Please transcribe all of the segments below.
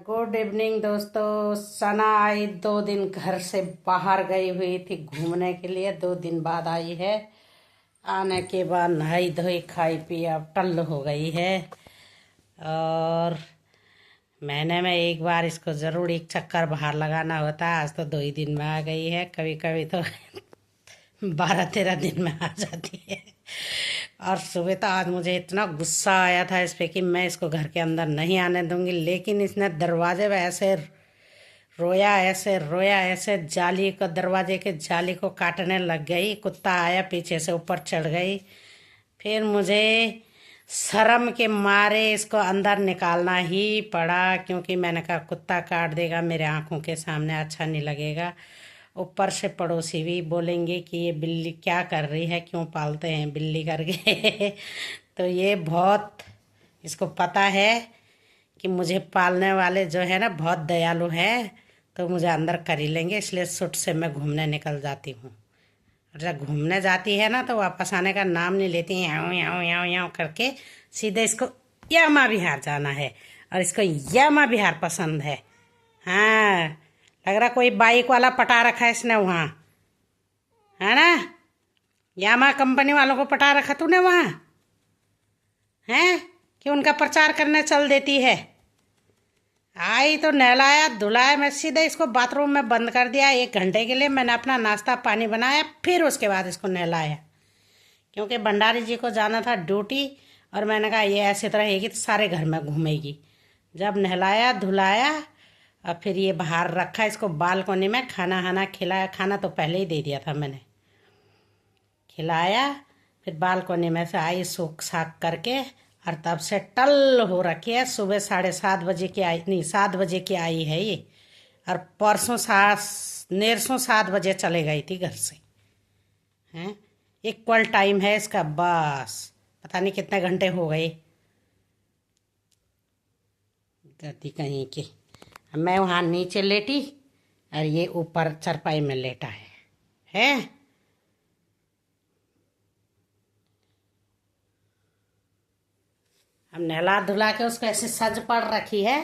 Good evening दोस्तों। सना आई 2 दिन घर से बाहर गई हुई थी घूमने के लिए। 2 दिन बाद आई है। आने के बाद नहाई धोई खाई पी अब टल्ल हो गई है। और महीने में एक बार इसको ज़रूर एक चक्कर बाहर लगाना होता है। आज तो 2 ही दिन में आ गई है। कभी कभी तो 12-13 दिन में आ जाती है। और सुबह तो आज मुझे इतना गुस्सा आया था इस पे कि मैं इसको घर के अंदर नहीं आने दूंगी, लेकिन इसने दरवाजे पे ऐसे रोया ऐसे जाली को, दरवाजे के जाली को काटने लग गई। कुत्ता आया पीछे से ऊपर चढ़ गई। फिर मुझे शर्म के मारे इसको अंदर निकालना ही पड़ा, क्योंकि मैंने कहा कुत्ता काट देगा मेरे आंखों के सामने, अच्छा नहीं लगेगा। ऊपर से पड़ोसी भी बोलेंगे कि ये बिल्ली क्या कर रही है, क्यों पालते हैं बिल्ली करके। तो ये बहुत इसको पता है कि मुझे पालने वाले जो है ना बहुत दयालु है, तो मुझे अंदर कर ही लेंगे। इसलिए सुट से मैं घूमने निकल जाती हूँ। और जब घूमने जाती है ना तो वापस आने का नाम नहीं लेती है। याऊँ याऊँ याऊँ याऊँ करके सीधे इसको यामा विहार जाना है। और इसको यामा विहार पसंद है। हाँ, लग रहा कोई बाइक वाला पटा रखा है इसने वहाँ, है ना। यामा कंपनी वालों को पटा रखा तूने वहाँ, हैं कि उनका प्रचार करने चल देती है। आई तो नहलाया धुलाया, मैं सीधे इसको बाथरूम में बंद कर दिया 1 घंटे के लिए। मैंने अपना नाश्ता पानी बनाया, फिर उसके बाद इसको नहलाया, क्योंकि भंडारी जी को जाना था ड्यूटी। और मैंने कहा ये ऐसी तरह रहेगी तो सारे घर में घूमेगी। जब नहलाया धुलाया और फिर ये बाहर रखा इसको बालकोनी में, खाना खिलाया। खाना तो पहले ही दे दिया था मैंने, खिलाया। फिर बालकोनी में से आई सूख साख करके, और तब से टल हो रखी है। सुबह 7:30 बजे की आई, नहीं 7 बजे की आई है ये। और परसों 7 बजे चले गई थी घर से। हैं, इक्वल टाइम है इसका, बस पता नहीं कितने घंटे हो गए। गति कहीं की। मैं वहाँ नीचे लेटी और ये ऊपर चारपाई में लेटा है। हम नहला धुला के उसको ऐसे सज पड़ रखी है।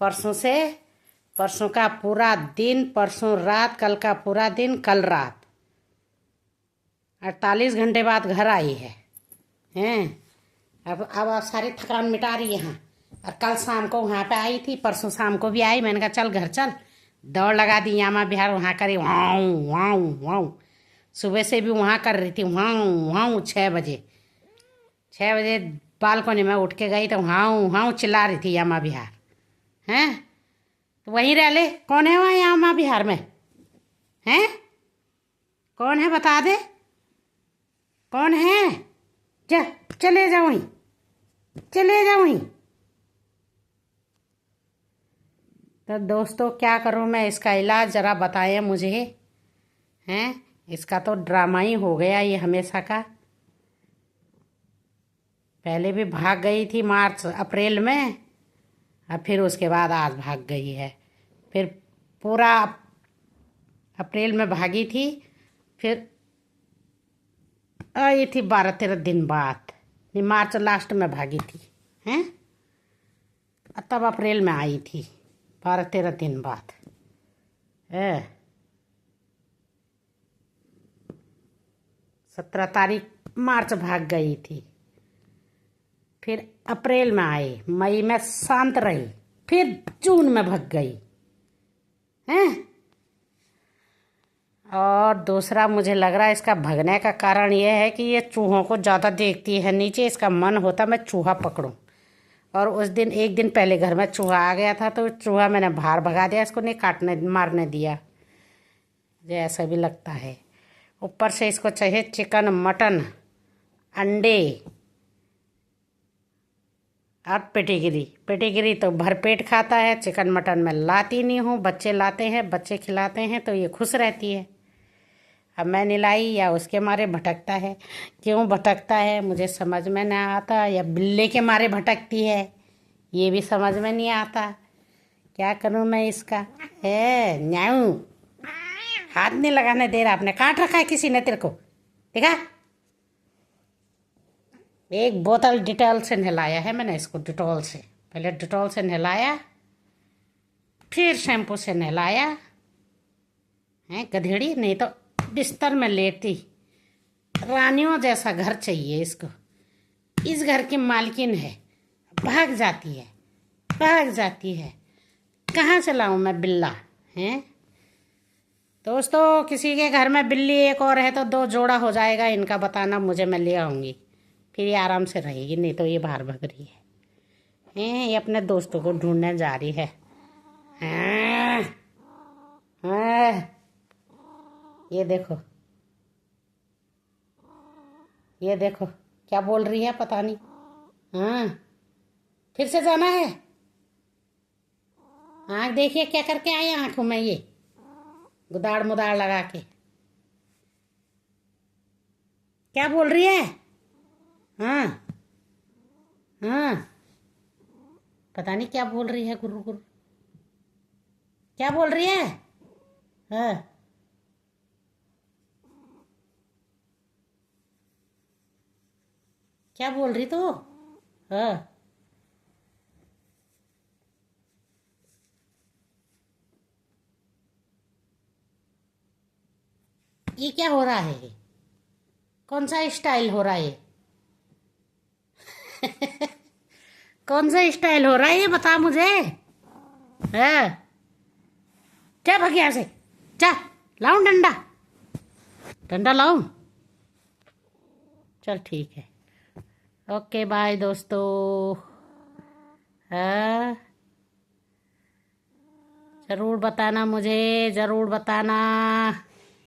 परसों का पूरा दिन, परसों रात, कल का पूरा दिन, कल रात 48 घंटे बाद घर आई है। अब सारी थकान मिटा रही है। हाँ, और कल शाम को वहाँ पे आई थी, परसों शाम को भी आई। मैंने कहा चल घर चल, दौड़ लगा दी यामा बिहार वहाँ करी, वाऊँ वाऊँ वाऊँ। सुबह से भी वहाँ कर रही थी, वाऊँ वाऊँ। 6 बजे बालकोनी में उठ के गई तो वाऊँ वाऊँ चिल्ला रही थी यामा बिहार। हैं, तो वहीं रह ले। कौन है वहाँ यामा बिहार में? हैं, कौन है बता दे, कौन है? जा, चले जाओ वहीं, चले जाओ वहीं। तो दोस्तों क्या करूं मैं, इसका इलाज जरा बताएं मुझे। हैं, इसका तो ड्रामा ही हो गया ये हमेशा का। पहले भी भाग गई थी मार्च अप्रैल में, और फिर उसके बाद आज भाग गई है। फिर पूरा अप्रैल में भागी थी, फिर आई थी 12-13 दिन बाद, नहीं मार्च लास्ट में भागी थी। हैं, तब अप्रैल में आई थी 12-13 दिन बाद। 17 तारीख मार्च भाग गई थी, फिर अप्रैल में आई, मई में शांत रही, फिर जून में भाग गई। हैं, और दूसरा मुझे लग रहा है इसका भगने का कारण यह है कि ये चूहों को ज़्यादा देखती है नीचे। इसका मन होता मैं चूहा पकड़ूं। और उस दिन 1 दिन पहले घर में चूहा आ गया था, तो चूहा मैंने बाहर भगा दिया, इसको नहीं काटने मारने दिया। मुझे ऐसा भी लगता है। ऊपर से इसको चाहिए चिकन, मटन, अंडे और पेटीगिरी तो भरपेट खाता है। चिकन मटन में लाती नहीं हूँ, बच्चे लाते हैं, बच्चे खिलाते हैं तो ये खुश रहती है। अब मैं नहीं लाई, या उसके मारे भटकता है। क्यों भटकता है मुझे समझ में नहीं आता, या बिल्ले के मारे भटकती है ये भी समझ में नहीं आता। क्या करूं मैं इसका? है न्याऊ, हाथ नहीं लगाने दे रहा। आपने काट रखा है किसी ने तेरे को, देखा? एक बोतल डिटॉल से नहलाया है मैंने इसको, डिटॉल से। पहले डिटॉल से नहलाया, फिर शैम्पू से नहलाया है गधेड़ी, नहीं तो बिस्तर में लेटी। रानियों जैसा घर चाहिए इसको। इस घर की मालकिन है, भाग जाती है, भाग जाती है। कहाँ से लाऊं मैं बिल्ला हैं? दोस्तों, किसी के घर में बिल्ली एक और है तो 2 जोड़ा हो जाएगा इनका, बताना मुझे, मैं ले आऊँगी। फिर ये आराम से रहेगी, नहीं तो ये बाहर भग रही है। ये अपने दोस्तों को ढूंढने जा रही है। हाँ, हाँ, ये देखो, ये देखो क्या बोल रही है पता नहीं। हाँ, फिर से जाना है। आँख देखिए क्या करके आई आँखों में, ये गुदाड़ मुदाड़ लगा के क्या बोल रही है। हाँ, हाँ, पता नहीं क्या बोल रही है, गुरु गुरु क्या बोल रही है। हाँ, क्या बोल रही तू। हाँ, ये क्या हो रहा है, कौन सा स्टाइल हो रहा है कौन सा स्टाइल हो रहा है ये बता मुझे। हाँ, जा भाग यहाँ से, जा। लाऊं डंडा, डंडा लाऊं? चल ठीक है, ओके बाय दोस्तों। हाँ, ज़रूर बताना मुझे, ज़रूर बताना।